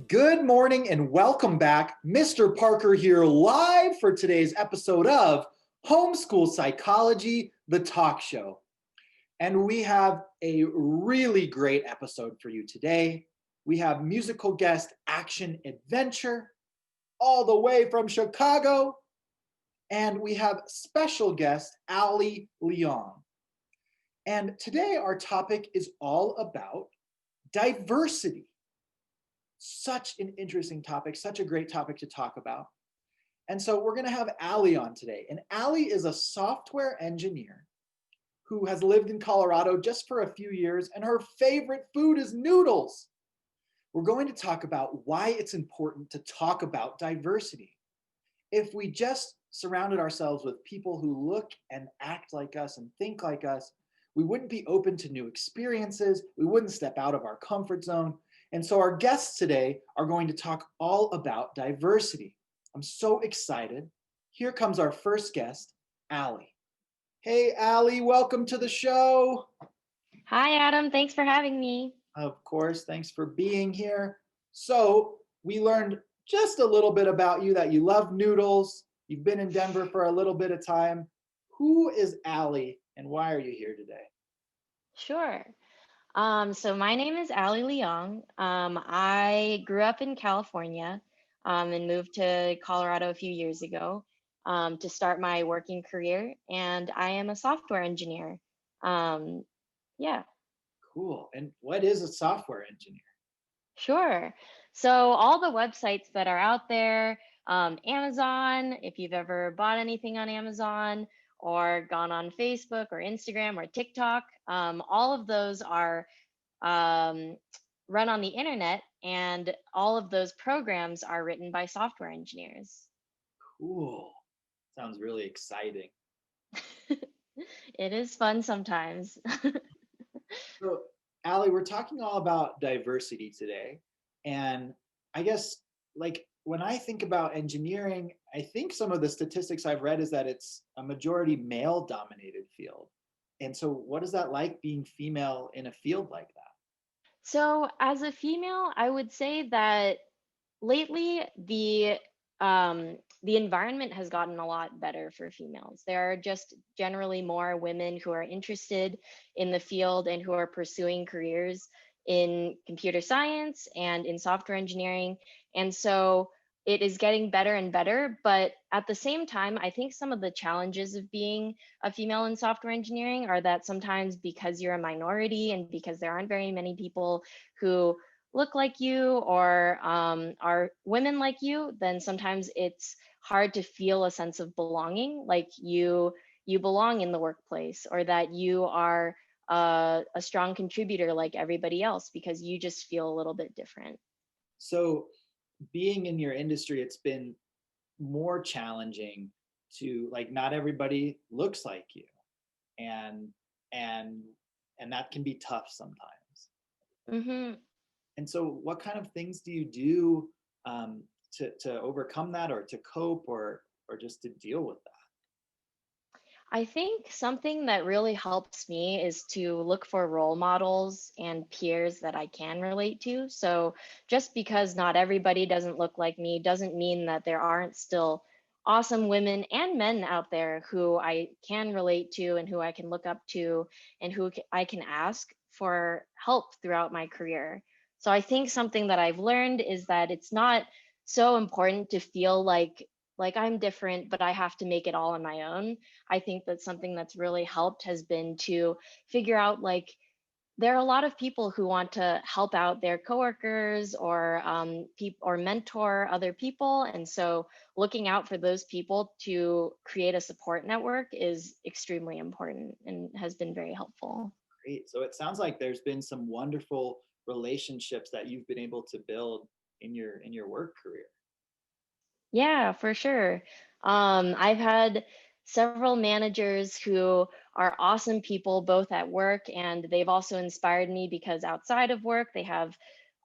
Good morning and welcome back. Mr. Parker here live for today's episode of Homeschool Psychology, the talk show. And we have a really great episode for you today. We have musical guest Action Adventure all the way from Chicago. And we have special guest Allie Leong. And today our topic is all about diversity. Such an interesting topic, such a great topic to talk about. And so we're going to have Allie on today. And Allie is a software engineer who has lived in Colorado just for a few years, and her favorite food is noodles. We're going to talk about why it's important to talk about diversity. If we just surrounded ourselves with people who look and act like us and think like us, we wouldn't be open to new experiences. We wouldn't step out of our comfort zone. And so our guests today are going to talk all about diversity. I'm so excited. Here comes our first guest, Allie. Hey, Allie, welcome to the show. Hi, Adam. Thanks for having me. Of course, thanks for being here. So we learned just a little bit about you, that you love noodles. You've been in Denver for a little bit of time. Who is Allie and why are you here today? Sure. So my name is Allie Leong. I grew up in California and moved to Colorado a few years ago to start my working career, and I am a software engineer. Um, yeah, Cool. And what is a software engineer? sure. So all the websites that are out there, Amazon, if you've ever bought anything on Amazon or gone on Facebook or Instagram or TikTok, all of those are um, run on the internet, and all of those programs are written by software engineers. Cool. Sounds really exciting. It is fun sometimes. So, Allie, we're talking all about diversity today. And I guess, like, when I think about engineering, I think some of the statistics I've read is that it's a majority male dominated field. And so, what is that like being female in a field like that? So, as a female, I would say that lately the environment has gotten a lot better for females. There are just generally more women who are interested in the field and who are pursuing careers in computer science and in software engineering. And so it is getting better and better. But at the same time, I think some of the challenges of being a female in software engineering are that sometimes, because you're a minority and because there aren't very many people who look like you or are women like you, then sometimes it's hard to feel a sense of belonging, like you belong in the workplace, or that you are a strong contributor like everybody else, because you just feel a little bit different. So, being in your industry, it's been more challenging to, like, not everybody looks like you, and and and that can be tough sometimes. Hmm. And so, what kind of things do you do to overcome that, or to cope, or just to deal with that? I think something that really helps me is to look for role models and peers that I can relate to. So, just because not everybody doesn't look like me doesn't mean that there aren't still awesome women and men out there who I can relate to and who I can look up to and I can ask for help throughout my career. So, I think something that I've learned is that it's not so important to feel like I'm different, but I have to make it all on my own. I think that something that's really helped has been to figure out, like, there are a lot of people who want to help out their coworkers or or mentor other people, and so looking out for those people to create a support network is extremely important and has been very helpful. Great. So it sounds like there's been some wonderful relationships that you've been able to build in your work career. Yeah, for sure. I've had several managers who are awesome people, both at work, and they've also inspired me because outside of work, they have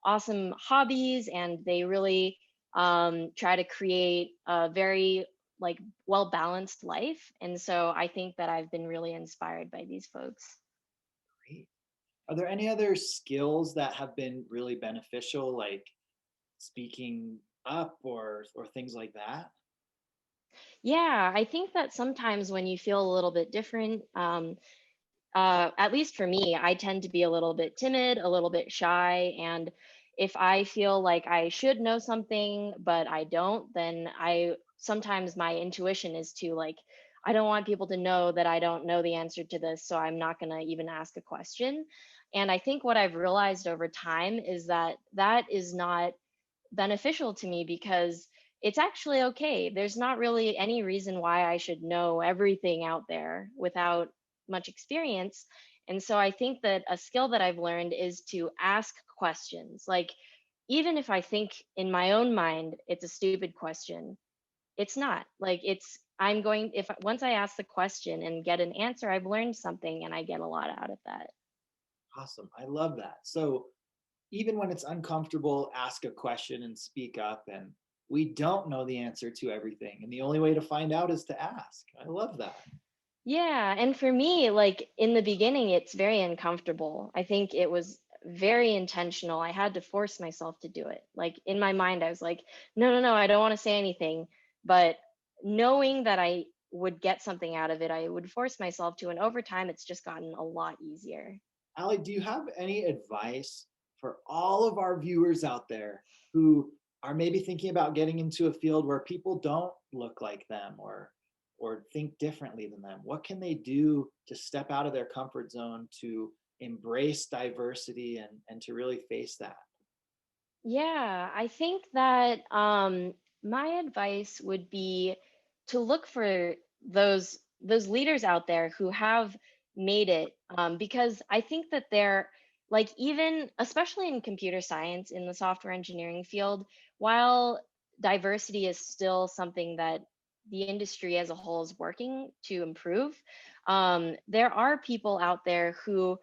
awesome hobbies and they really try to create a very well balanced life. And so I think that I've been really inspired by these folks. Great. Are there any other skills that have been really beneficial, like speaking up or things like that? Yeah, I think that sometimes when you feel a little bit different, at least for me, I tend to be a little bit timid, a little bit shy. And if I feel like I should know something, but I don't, then I sometimes my intuition is to like, I don't want people to know that I don't know the answer to this. So I'm not going to even ask a question. And I think what I've realized over time is that that is not beneficial to me because it's actually okay. There's not really any reason why I should know everything out there without much experience. And so I think that a skill that I've learned is to ask questions. Like, even if I think in my own mind it's a stupid question, it's not. Like, I'm going, if once I ask the question and get an answer, I've learned something and I get a lot out of that. Awesome. I love that. So even when it's uncomfortable, ask a question and speak up. And we don't know the answer to everything. And the only way to find out is to ask. I love that. Yeah, and for me, like in the beginning, it's very uncomfortable. I think it was very intentional. I had to force myself to do it. Like in my mind, I was like, no, no, no, I don't want to say anything. But knowing that I would get something out of it, I would force myself to. And over time, it's just gotten a lot easier. Allie, do you have any advice for all of our viewers out there who are maybe thinking about getting into a field where people don't look like them or think differently than them? What can they do to step out of their comfort zone to embrace diversity and to really face that? Yeah, I think that my advice would be to look for those leaders out there who have made it, because I think that they're like, even especially in computer science in the software engineering field, while diversity is still something that the industry as a whole is working to improve, there are people out there who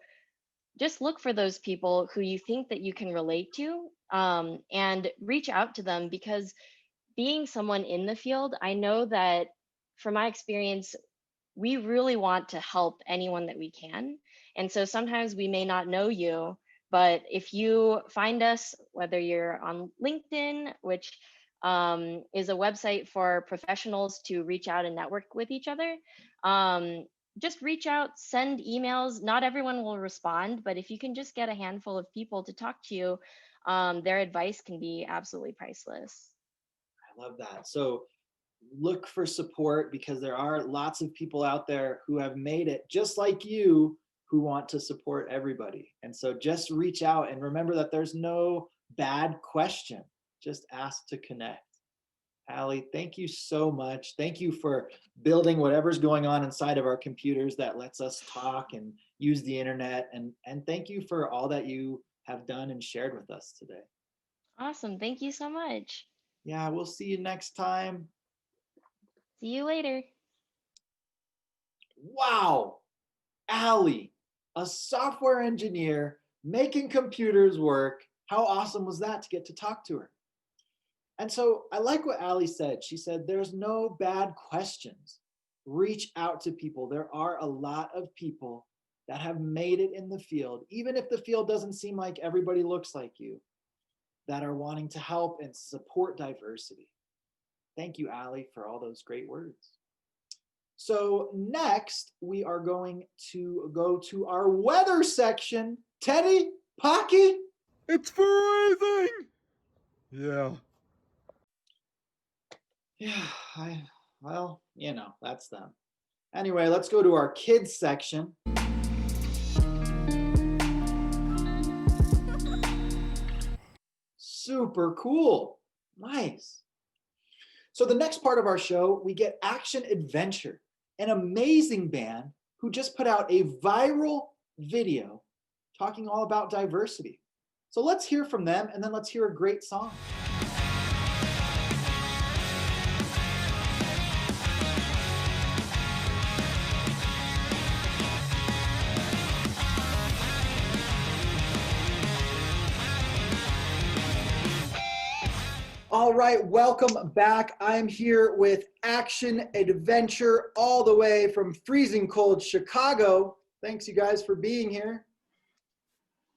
just look for those people who you think that you can relate to, and reach out to them, because being someone in the field, I know that from my experience, we really want to help anyone that we can. And so sometimes we may not know you, but if you find us, whether you're on LinkedIn, which is a website for professionals to reach out and network with each other, um, just reach out, send emails. Not everyone will respond, but if you can just get a handful of people to talk to you, their advice can be absolutely priceless. I love that. So look for support because there are lots of people out there who have made it just like you who want to support everybody. And so just reach out and remember that there's no bad question. Just ask to connect. Allie, thank you so much. Thank you for building whatever's going on inside of our computers that lets us talk and use the internet. And thank you for all that you have done and shared with us today. Awesome. Thank you so much. Yeah, we'll see you next time. See you later. Wow, Allie, a software engineer making computers work. How awesome was that to get to talk to her? And so I like what Allie said. She said, there's no bad questions. Reach out to people. There are a lot of people that have made it in the field, even if the field doesn't seem like everybody looks like you, that are wanting to help and support diversity. Thank you, Allie, for all those great words. So next, we are going to go to our weather section. Teddy, Pocky? It's freezing! Yeah. Yeah, well, that's them. Anyway, let's go to our kids section. Super cool. Nice. So the next part of our show, we get Action Adventure, an amazing band who just put out a viral video talking all about diversity. So let's hear from them and then let's hear a great song. All right, welcome back. I'm here with Action Adventure all the way from freezing cold Chicago. Thanks you guys for being here.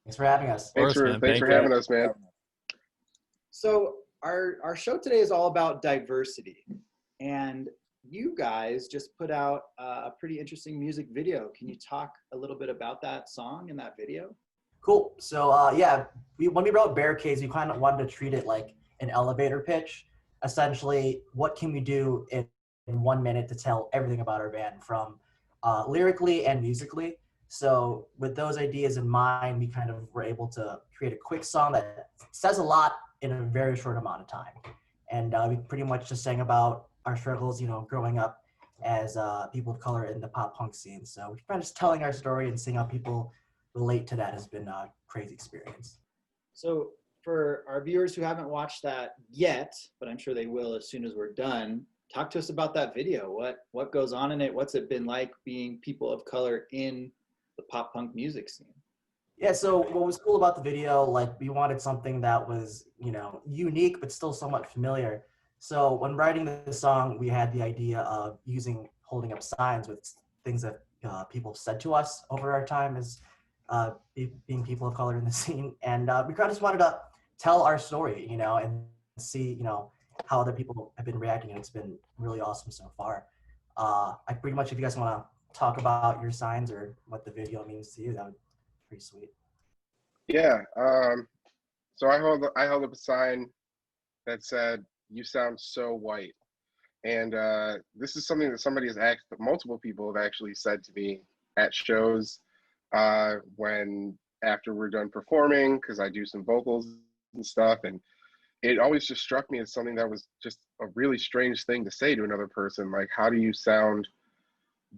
Thanks for having us. Thanks for having us, man. So our show today is all about diversity, and you guys just put out a pretty interesting music video. Can you talk a little bit about that song and that video? Cool. So when we wrote Barricades, we kind of wanted to treat it like an elevator pitch. Essentially, what can we do in 1 minute to tell everything about our band from lyrically and musically? So with those ideas in mind, we kind of were able to create a quick song that says a lot in a very short amount of time. And we pretty much just sang about our struggles, growing up as people of color in the pop punk scene. So we're kind of just telling our story and seeing how people relate to that has been a crazy experience. So for our viewers who haven't watched that yet, but I'm sure they will as soon as we're done, talk to us about that video. What goes on in it? What's it been like being people of color in the pop punk music scene? Yeah, so what was cool about the video, we wanted something that was, unique but still somewhat familiar. So when writing the song, we had the idea of holding up signs with things that people said to us over our time as being people of color in the scene. And we kind of just wanted to tell our story, and see, how other people have been reacting. And it's been really awesome so far. I pretty much, if you guys want to talk about your signs or what the video means to you, that would be pretty sweet. Yeah. So I held up a sign that said, "You sound so white." And this is something that somebody has asked, multiple people have actually said to me at shows when after we're done performing, because I do some vocals and stuff. And it always just struck me as something that was just a really strange thing to say to another person. Like, how do you sound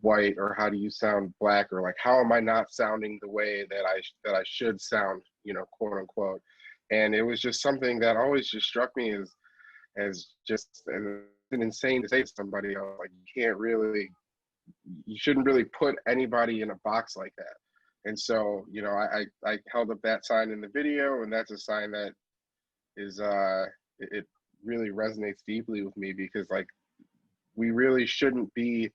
white, or how do you sound black, or like, how am I not sounding the way that I should sound, quote unquote. And it was just something that always just struck me as just an insane to say to somebody else. Like, you shouldn't really put anybody in a box like that. And so, I held up that sign in the video, and that's a sign that is it really resonates deeply with me, because like, we really shouldn't be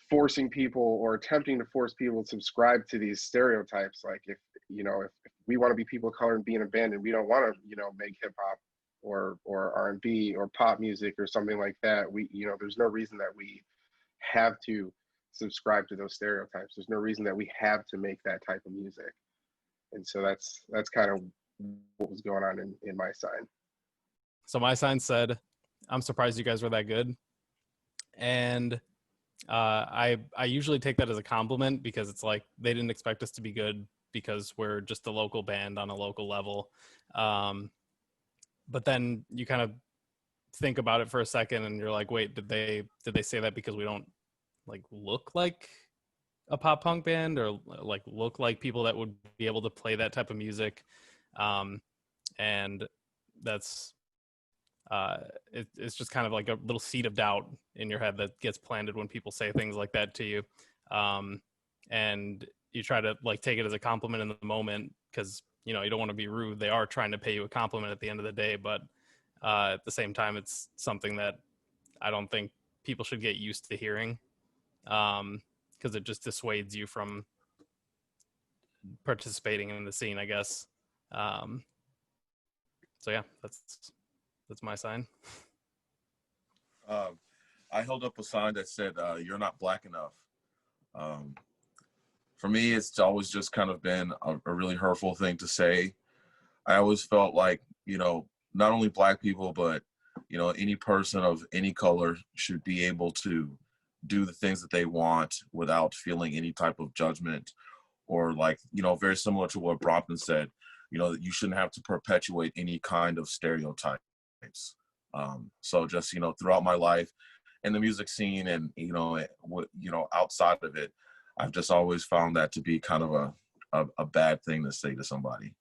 forcing people or attempting to force people to subscribe to these stereotypes. Like, if we want to be people of color and be in a band, and we don't want to make hip hop or R&B or pop music or something like that, there's no reason that we have to subscribe to those stereotypes. There's no reason that we have to make that type of music. And so that's kind of what was going on in my sign. So my sign said, "I'm surprised you guys were that good." And I usually take that as a compliment, because it's like they didn't expect us to be good because we're just a local band on a local level. But then you kind of think about it for a second, and you're like, wait, did they say that because we don't look like a pop punk band, or look like people that would be able to play that type of music? And that's it's just kind of like a little seed of doubt in your head that gets planted when people say things like that to you. And you try to take it as a compliment in the moment, because you don't want to be rude. They are trying to pay you a compliment at the end of the day, but at the same time, it's something that I don't think people should get used to hearing, because it just dissuades you from participating in the scene, I guess. So yeah, that's my sign. I held up a sign that said, "You're not black enough." For me, it's always just kind of been a really hurtful thing to say. I always felt like, not only black people, but, any person of any color should be able to do the things that they want without feeling any type of judgment, or very similar to what Brompton said, that you shouldn't have to perpetuate any kind of stereotypes. So just, throughout my life in the music scene and, outside of it, I've just always found that to be kind of a bad thing to say to somebody.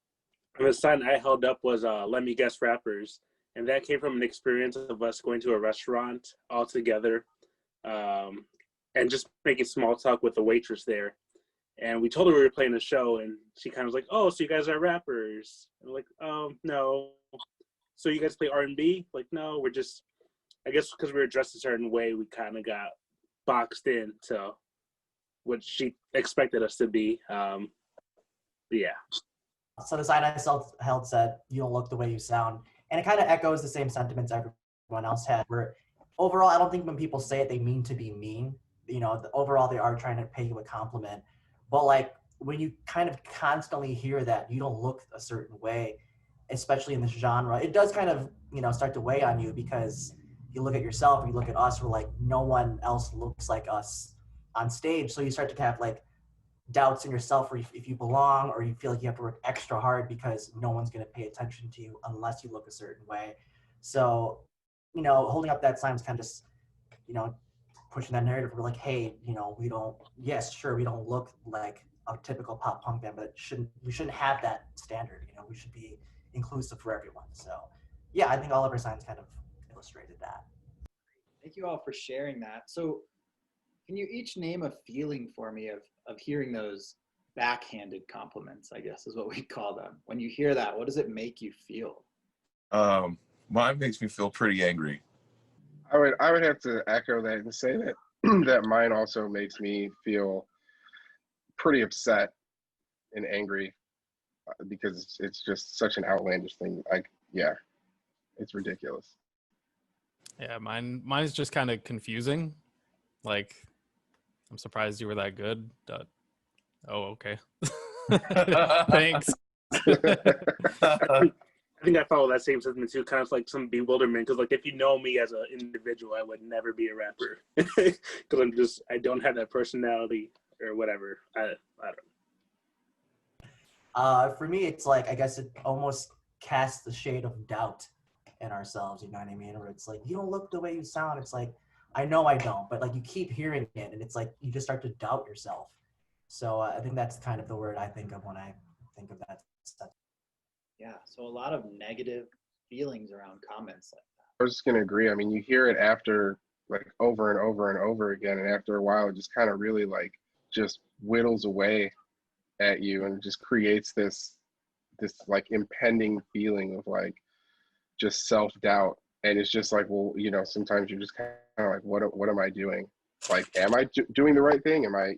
And the sign I held up was "Let me guess rappers," and that came from an experience of us going to a restaurant all together, and just making small talk with the waitress there. And we told her we were playing a show, and she kind of was like, "Oh, so you guys are rappers?" And we're like, no. So you guys play R&B? Like, no, we're just, I guess because we were dressed a certain way, we kind of got boxed into what she expected us to be. Yeah. So the sign I held said, "You don't look the way you sound," and it kind of echoes the same sentiments everyone else had. Where overall, I don't think when people say it, they mean to be mean. Overall, they are trying to pay you a compliment. But like when you kind of constantly hear that you don't look a certain way, especially in this genre, it does kind of start to weigh on you, because you look at yourself, you look at us, we're like, no one else looks like us on stage. So you start to have like doubts in yourself, or if you belong, or you feel like you have to work extra hard because no one's going to pay attention to you unless you look a certain way. So, holding up that sign is kind of just, pushing that narrative. We're like, hey, we don't look like a typical pop punk band, but we shouldn't have that standard. We should be inclusive for everyone. So, yeah, I think all of our signs kind of illustrated that. Thank you all for sharing that. So can you each name a feeling for me of hearing those backhanded compliments, I guess is what we call them? When you hear that, what does it make you feel? Mine makes me feel pretty angry. I would have to echo that and say that that mine also makes me feel pretty upset and angry, because it's just such an outlandish thing. It's ridiculous. Yeah, mine's just kind of confusing. Like, I'm surprised you were that good. Oh, okay. Thanks. I think I follow that same sentiment too, kind of like some bewilderment, because like if you know me as an individual, I would never be a rapper because I don't have that personality or whatever. I don't. For me, it's like, I guess it almost casts the shade of doubt in ourselves, you know what I mean? Or it's like, you don't look the way you sound. It's like, I know I don't, but like you keep hearing it, and it's like you just start to doubt yourself. So I think that's kind of the word I think of when I think of that stuff. Yeah, so a lot of negative feelings around comments like that. I was just gonna agree. I mean, you hear it after like over and over and over again, and after a while, it just kind of really like just whittles away at you, and just creates this like impending feeling of like just self-doubt. And it's just like, well, sometimes you're just kind of like, what am I doing? Like, am I doing the right thing? Am I,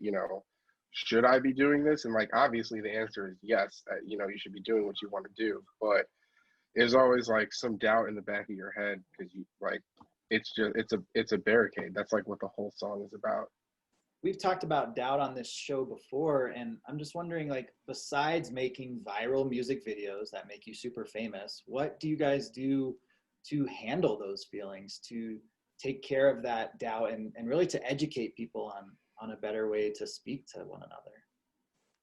should I be doing this? And like, obviously the answer is yes, you should be doing what you want to do, but there's always like some doubt in the back of your head, because you like, it's a barricade. That's like what the whole song is about. We've talked about doubt on this show before, and I'm just wondering, like, besides making viral music videos that make you super famous, what do you guys do to handle those feelings, to take care of that doubt, and really to educate people on a better way to speak to one another?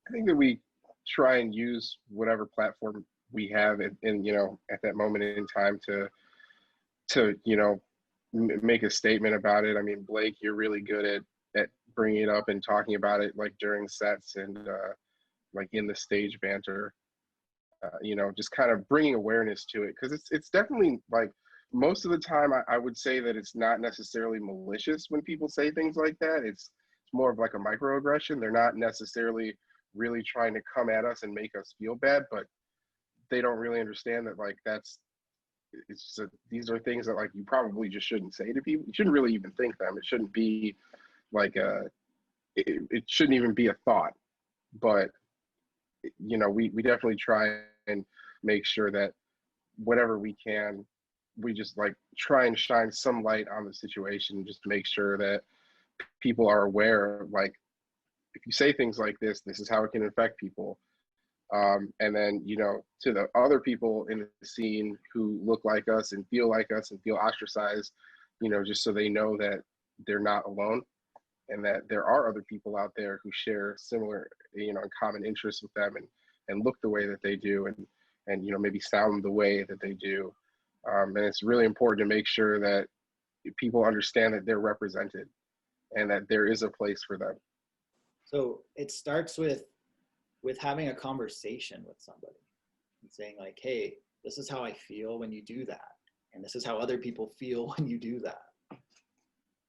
I think that we try and use whatever platform we have at that moment in time to make a statement about it. I mean, Blake, you're really good at bringing it up and talking about it, like during sets and like in the stage banter, just kind of bringing awareness to it, because it's definitely like, most of the time I would say that it's not necessarily malicious when people say things like that. It's more of like a microaggression. They're not necessarily really trying to come at us and make us feel bad, but they don't really understand that like these are things that like you probably just shouldn't say to people. You shouldn't really even think them. It shouldn't be like it shouldn't even be a thought. But we definitely try and make sure that whatever we can, we just like try and shine some light on the situation, just to make sure that people are aware of, like, if you say things like this is how it can affect people. And then, to the other people in the scene who look like us and feel ostracized, just so they know that they're not alone, and that there are other people out there who share similar, common interests with them, and look the way that they do, and maybe sound the way that they do. And it's really important to make sure that people understand that they're represented and that there is a place for them. So it starts with having a conversation with somebody and saying like, hey, this is how I feel when you do that, and this is how other people feel when you do that.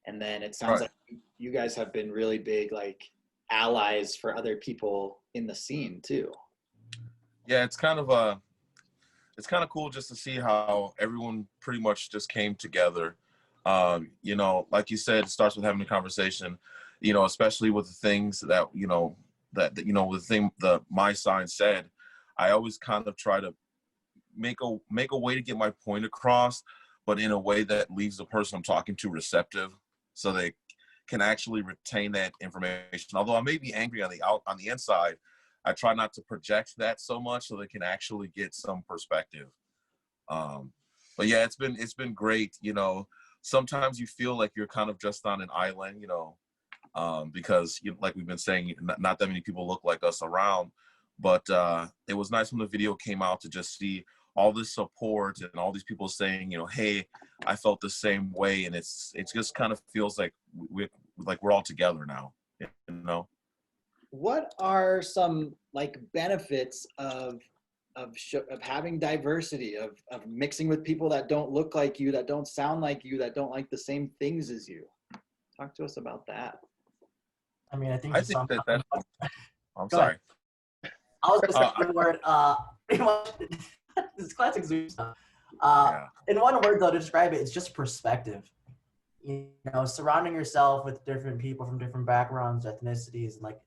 And then it sounds like you guys have been really big like allies for other people in the scene too. Yeah, it's kind of cool just to see how everyone pretty much just came together. Like you said, it starts with having a conversation, especially with the things that, the thing that my sign said. I always kind of try to make a way to get my point across, but in a way that leaves the person I'm talking to receptive, so they can actually retain that information. Although I may be angry on the inside, I try not to project that so much, so they can actually get some perspective. But yeah, it's been great. You know, sometimes you feel like you're kind of just on an island, you know, because like we've been saying, not that many people look like us around. But it was nice when the video came out to just see all this support and all these people saying, you know, hey, I felt the same way, and it just kind of feels like we're all together now, you know. What are some like benefits of having diversity, of mixing with people that don't look like you, that don't sound like you, that don't like the same things as you? Talk to us about that. I mean, I think that I'm Go sorry. ahead. I was going to say one word, pretty much, this is classic Zoom stuff. Yeah. In one word, though, to describe it, it's just perspective. You know, surrounding yourself with different people from different backgrounds, ethnicities, and like,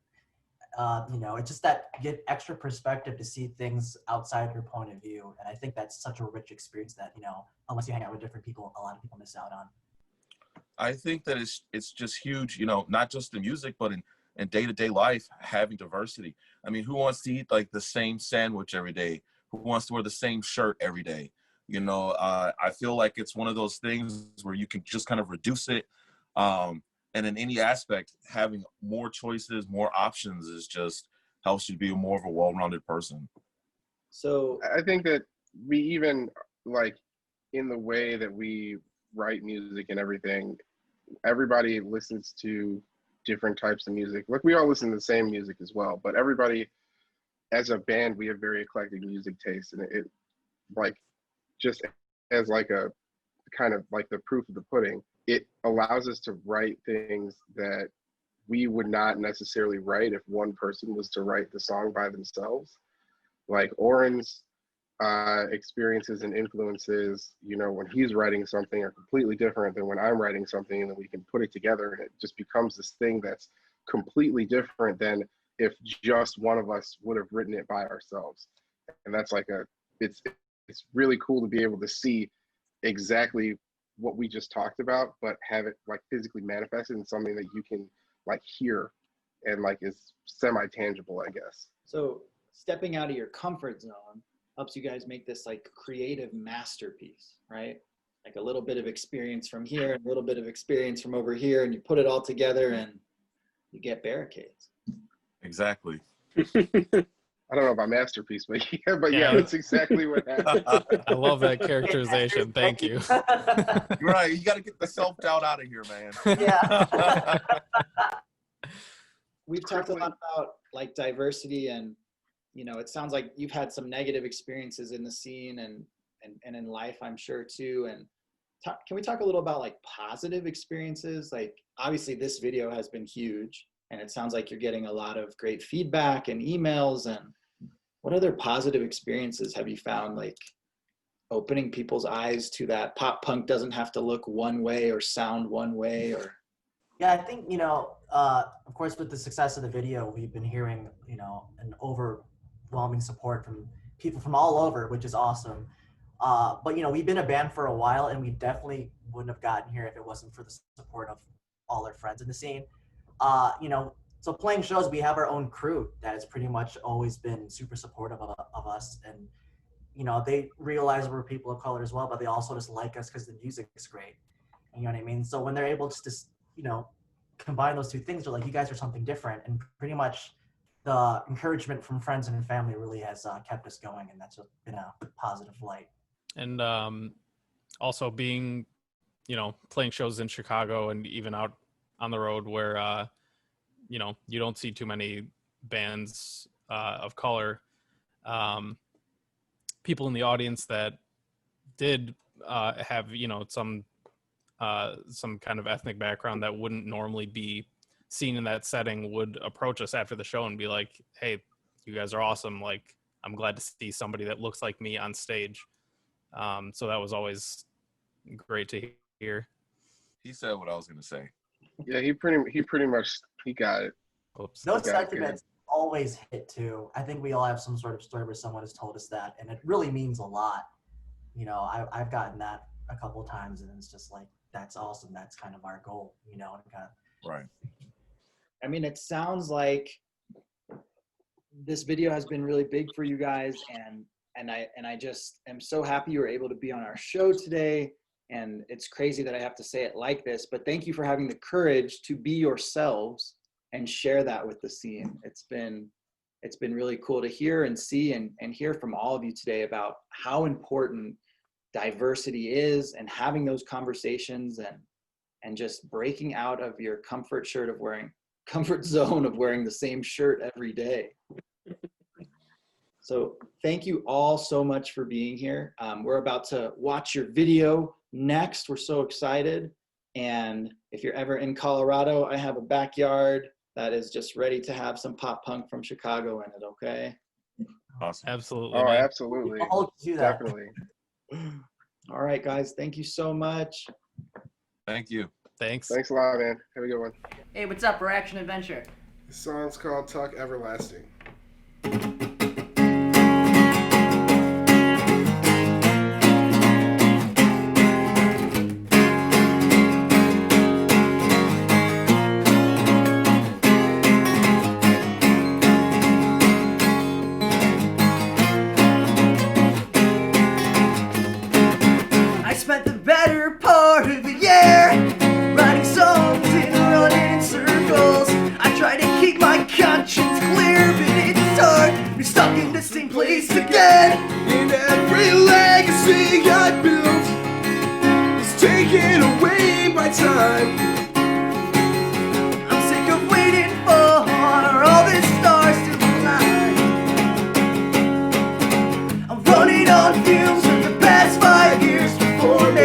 you know, it's just that get extra perspective to see things outside your point of view. And I think that's such a rich experience that, you know, unless you hang out with different people, a lot of people miss out on. I think that it's just huge, you know, not just in music, but in day-to-day life, having diversity. I mean, who wants to eat like the same sandwich every day? Who wants to wear the same shirt every day? You know, I feel like it's one of those things where you can just kind of reduce it. And in any aspect, having more choices, more options is just helps you be more of a well-rounded person. So I think that we even, like, in the way that we write music and everything, everybody listens to different types of music. Like, we all listen to the same music as well, but everybody, as a band, we have very eclectic music tastes, and it like, just as like a kind of like the proof of the pudding, it allows us to write things that we would not necessarily write if one person was to write the song by themselves. Like Oren's experiences and influences, you know, when he's writing something are completely different than when I'm writing something, and then we can put it together and it just becomes this thing that's completely different than if just one of us would have written it by ourselves. And that's like it's really cool to be able to see exactly what we just talked about, but have it like physically manifested in something that you can like hear and like is semi-tangible, I guess. So stepping out of your comfort zone helps you guys make this like creative masterpiece, right? Like a little bit of experience from here, a little bit of experience from over here, and you put it all together and you get Barricades. Exactly. I don't know about masterpiece, but yeah, that's exactly what happened. I love that characterization. Thank you. You're right. You got to get the self-doubt out of here, man. Yeah. We've talked a lot about like diversity, and you know, it sounds like you've had some negative experiences in the scene and in life, I'm sure too. And can we talk a little about like positive experiences? Like obviously this video has been huge, and it sounds like you're getting a lot of great feedback and emails. And what other positive experiences have you found, like opening people's eyes to that pop punk doesn't have to look one way or sound one way? Or Yeah, I think, you know, of course, with the success of the video, we've been hearing, you know, an overwhelming support from people from all over, which is awesome. But, you know, we've been a band for a while, and we definitely wouldn't have gotten here if it wasn't for the support of all our friends in the scene. You know, so playing shows, we have our own crew that has pretty much always been super supportive of us. And, you know, they realize we're people of color as well, but they also just like us because the music is great. You know what I mean? So when they're able to just, you know, combine those two things, they're like, you guys are something different. And pretty much the encouragement from friends and family really has kept us going. And that's been a positive light. And also being, you know, playing shows in Chicago and even out on the road where, you know, you don't see too many bands of color. People in the audience that did have, you know, some kind of ethnic background that wouldn't normally be seen in that setting would approach us after the show and be like, hey, you guys are awesome. Like, I'm glad to see somebody that looks like me on stage. So that was always great to hear. He said what I was going to say. Yeah, he pretty much got it. Oops. Those Okay, sentiments always hit too. I think we all have some sort of story where someone has told us that, and it really means a lot. You know, I've gotten that a couple of times, and it's just like, that's awesome. That's kind of our goal, you know. Right. I mean, it sounds like this video has been really big for you guys, and I just am so happy you were able to be on our show today. And it's crazy that I have to say it like this, but thank you for having the courage to be yourselves and share that with the scene. It's been really cool to hear and see and hear from all of you today about how important diversity is, and having those conversations, and just breaking out of your comfort zone of wearing the same shirt every day. So thank you all so much for being here. We're about to watch your video next. We're so excited. And if you're ever in Colorado, I have a backyard that is just ready to have some pop punk from Chicago in it, okay? Awesome. Absolutely. Oh, man. absolutely. I'll do that. Definitely. All right, guys, thank you so much. Thank you. Thanks. Thanks a lot, man. Have a good one. Hey, what's up? We're Action Adventure. The song's called Talk Everlasting. I spent the better part of the year writing songs and running in circles. I try to keep my conscience clear, but it's hard. We're stuck in the same place again. And every legacy I built is taken away by time. I'm sick of waiting for all the stars to align. I'm running on fumes from the past 5 years before me.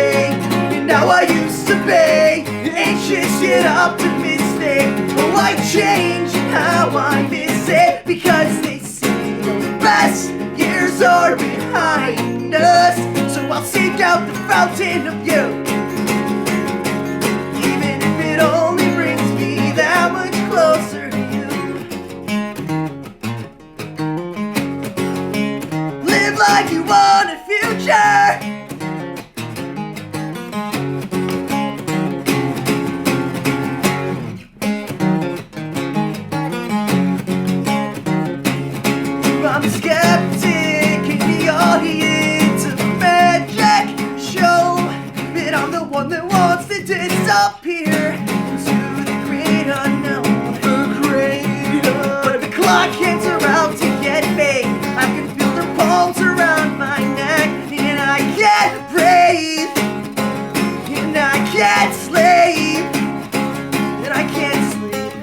And now I used to be anxious yet optimistic. Oh, I change how I miss it, because they say the best years are behind us. So I'll seek out the fountain of youth, even if it only brings me that much closer to you. Live like you want a future. I'm a skeptic in the audience of a magic show, but I'm the one that wants to disappear into the great unknown. The great But if the clock hands are out to get me, I can feel their palms around my neck, and I can't breathe, and I can't sleep, and I can't sleep.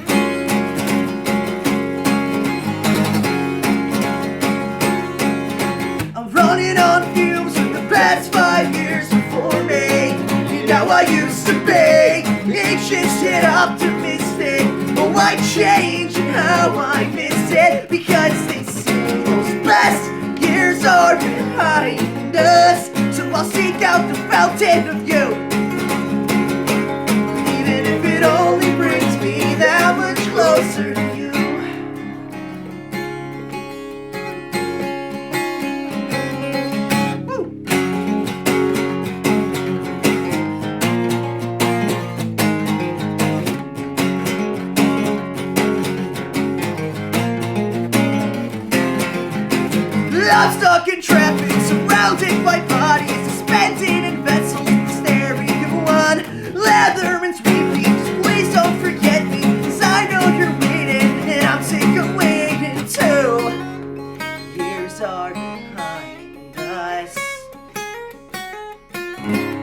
I'm running on fumes from the past 5 years before me. And now I used to be anxious yet optimistic. Oh, I change and how I miss it, because they say those best years are behind us. So I'll seek out the fountain of youth, even if it only brings me that much closer to you. I'm stuck in traffic, surrounded by bodies, suspended in vessels, staring at one. Leather and sweet peas, please don't forget me, 'cause I know you're waiting, and I'm sick of waiting too. Years are behind us.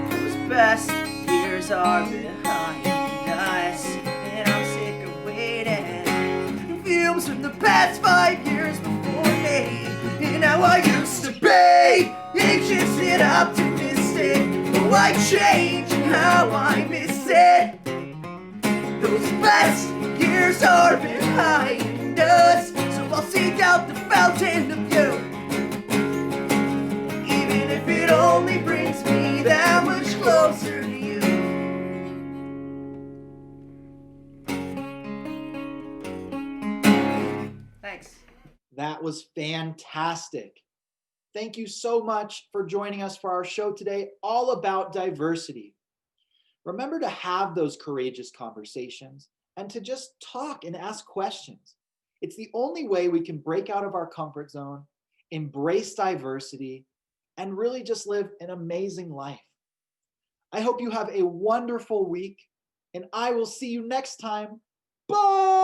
Those best years are behind us, and I'm sick of waiting. Fumes from the past 5 years before me. And now I used to be anxious and optimistic. Oh, I change and how I miss it. Those best years are behind us. So I'll seek out the fountain of youth, even if it only brings me that much closer to you. Thanks. That was fantastic. Thank you so much for joining us for our show today, all about diversity. Remember to have those courageous conversations and to just talk and ask questions. It's the only way we can break out of our comfort zone, embrace diversity, and really just live an amazing life. I hope you have a wonderful week, and I will see you next time. Bye!